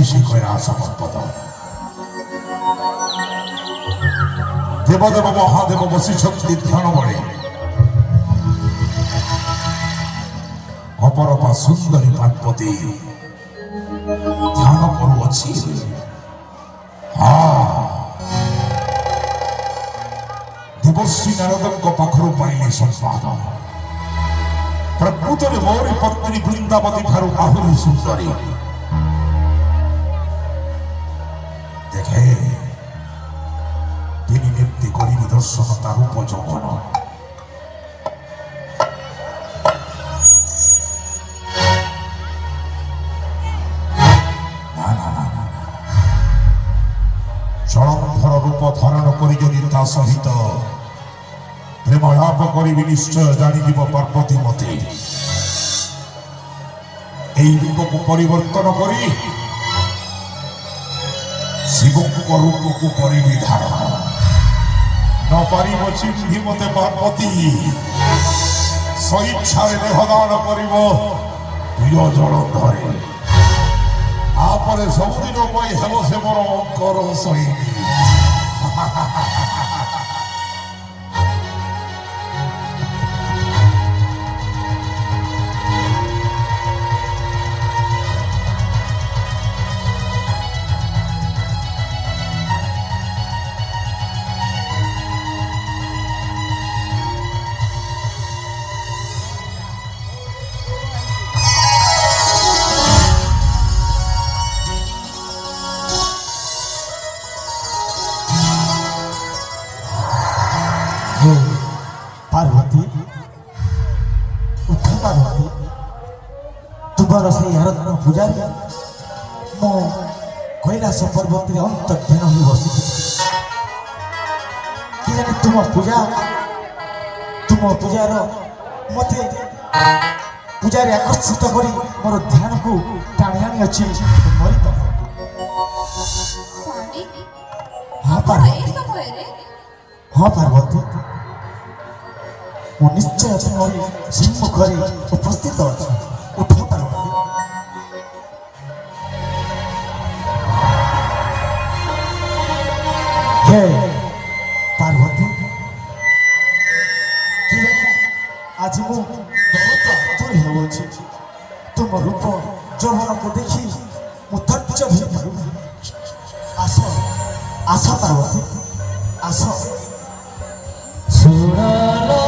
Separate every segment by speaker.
Speaker 1: সেই কৈলাস পর্বত দেবদেব মহাদেব বশিষ্ঠী ধ্যান বলে অপরপা সুন্দরী পার্বতী ধ্যান করুଅছি। দেবশ্রী নারদଙ୍କ ପାଖରୁ ପାଇଲେ ସମ୍ବାଦ ପ୍ରକୃତରେ ମୋରି ପତ୍ନୀ ବୃନ୍ଦାବତୀ ଠାରୁ ଆହୁରି ସୁନ୍ଦରୀ। ଦେଖେ তিনি নিত্যি করিবি দর্শন তার উপযোগন। জলন্ধর রূপ ধারণ করি যদি তা সহিত প্রেম লাভ করিবি নিশ্চয় জানিଯିବ পার্বতী মতে। এই রূপକୁ পরিবর্তন করি শিবଙ୍କ রূপକୁ କରିବି ଧାରଣ। ନ ପାରିବ ଚିହ୍ନି ମତେ ପାର୍ବତୀ ସ୍ୱଇଚ୍ଛାରେ ଦେହଦାନ କରିବ ପ୍ରିୟ ଜଳନ୍ଧରେ। ତାପରେ ସବୁଦିନ ପାଇଁ ହେବ ସେ ମୋର ଅଙ୍କର ସୈନୀ।
Speaker 2: पार्वती उठ पार्वती तुमर से आराधना पूजारी मो कैलाश पर्वत अंतर्धान हो बसी कि जाने तुम पूजार मते पूजारी आकर्षित करी मोर ध्यान को टाणी आनी अच्छी मरी तो हाँ पार्वती ମୁଁ ନିଶ୍ଚୟ ତୁମରି ସମ୍ମୁଖରେ ଉପସ୍ଥିତ ଅଛି। ଉଠ ପାର୍ବତୀ। ହେ ପାର୍ବତୀ ଆଜି ମୁଁ ବହୁତ ଆତୁର ହେଉଅଛି। ତୁମ ରୂପ ଯୌବନକୁ ଦେଖି ମୁଁ ଧୈର୍ଯ୍ୟ ଧରିପାରୁନି। ଆସ ଆସ ପାର୍ବତୀ ଆସ।
Speaker 3: ସୁରଲୋ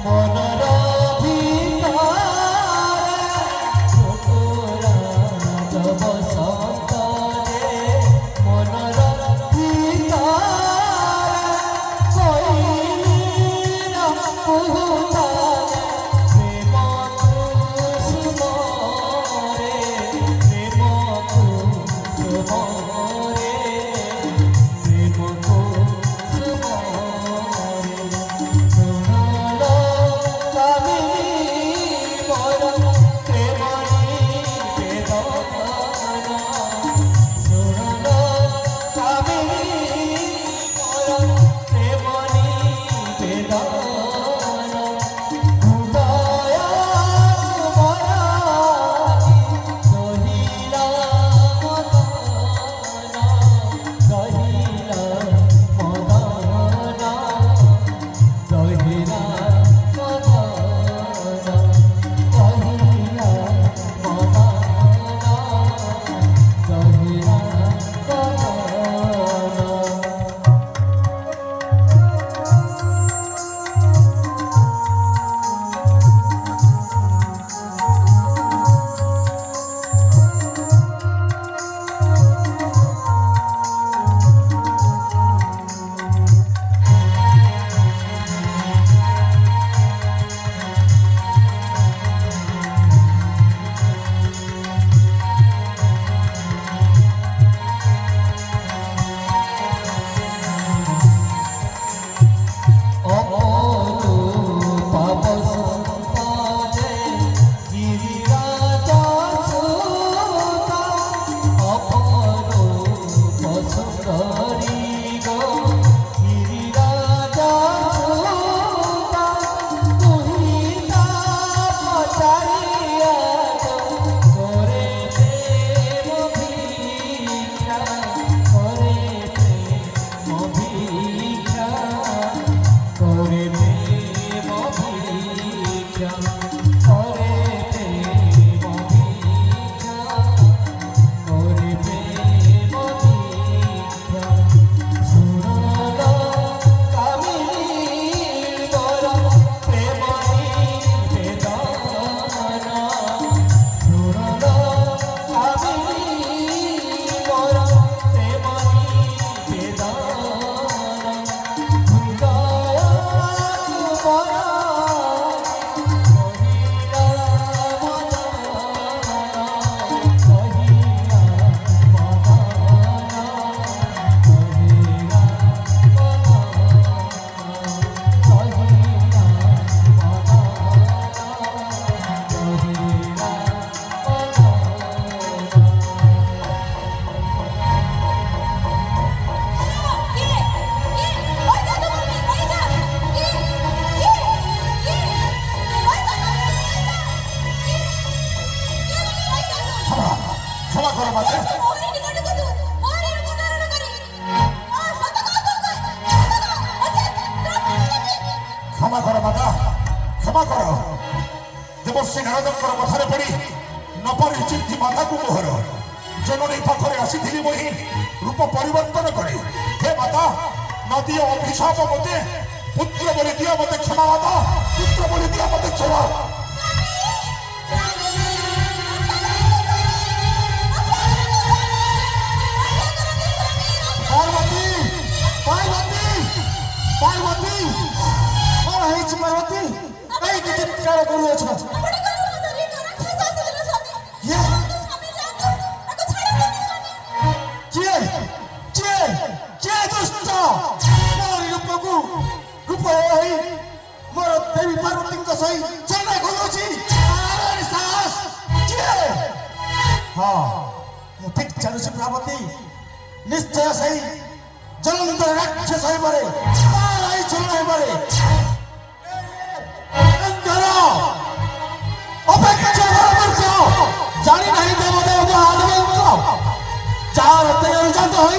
Speaker 3: মন
Speaker 1: ଦେବର୍ଷି ନାରଦଙ୍କର କଥାରେ ପଡ଼ି ନପାରି ଚିନ୍ତି ମାତାକୁ ମୋହର ଜନନୀ ପାଖରେ ଆସିଥିଲି ବହି ରୂପ ପରିବର୍ତ୍ତନ করে ହେ ମାତା ନଦୀ ଅଭିଶାପ ମୋତେ ପୁତ୍ର ବୋଲି ଦିଅ ମୋତେ କ୍ଷମା ମାତା ପୁତ୍ର ବୋଲି ଦିଅ ମୋତେ କ୍ଷମା
Speaker 2: ପାର୍ବତୀ ପାର୍ବତୀ ପାର୍ବତୀ କଣ ହେଇଛି ପାର୍ବତୀ କାହିଁକି ଚିତ୍କାର କରୁଅଛ କିଏ କିଏ କିଏ ଦୁଷ୍ଟ ମୋରି ରୂପକୁ ରୂପ ହୋଇ ମୋର ଦେବୀ ପାର୍ବତୀଙ୍କ ସହି ଚେଷ୍ଟା କରୁଅଛି ସାହସ କିଏ ହଁ ମୁଁ ଠିକ୍ ଜାଣୁଛି ପାର୍ବତୀ ନିଶ୍ଚୟ ସେଇ ଜଳନ୍ଧର ରାକ୍ଷସ ହେଇପାରେ ତାର ଏଇ ଛଳ ହେଇପାରେ ଅପେକ୍ଷା ଜାଣି ନାହିଁ ଦେବଦେବ ମହାଦେବଙ୍କ ଯାହାର ତେଜରୁ ଜାତ ହୋଇ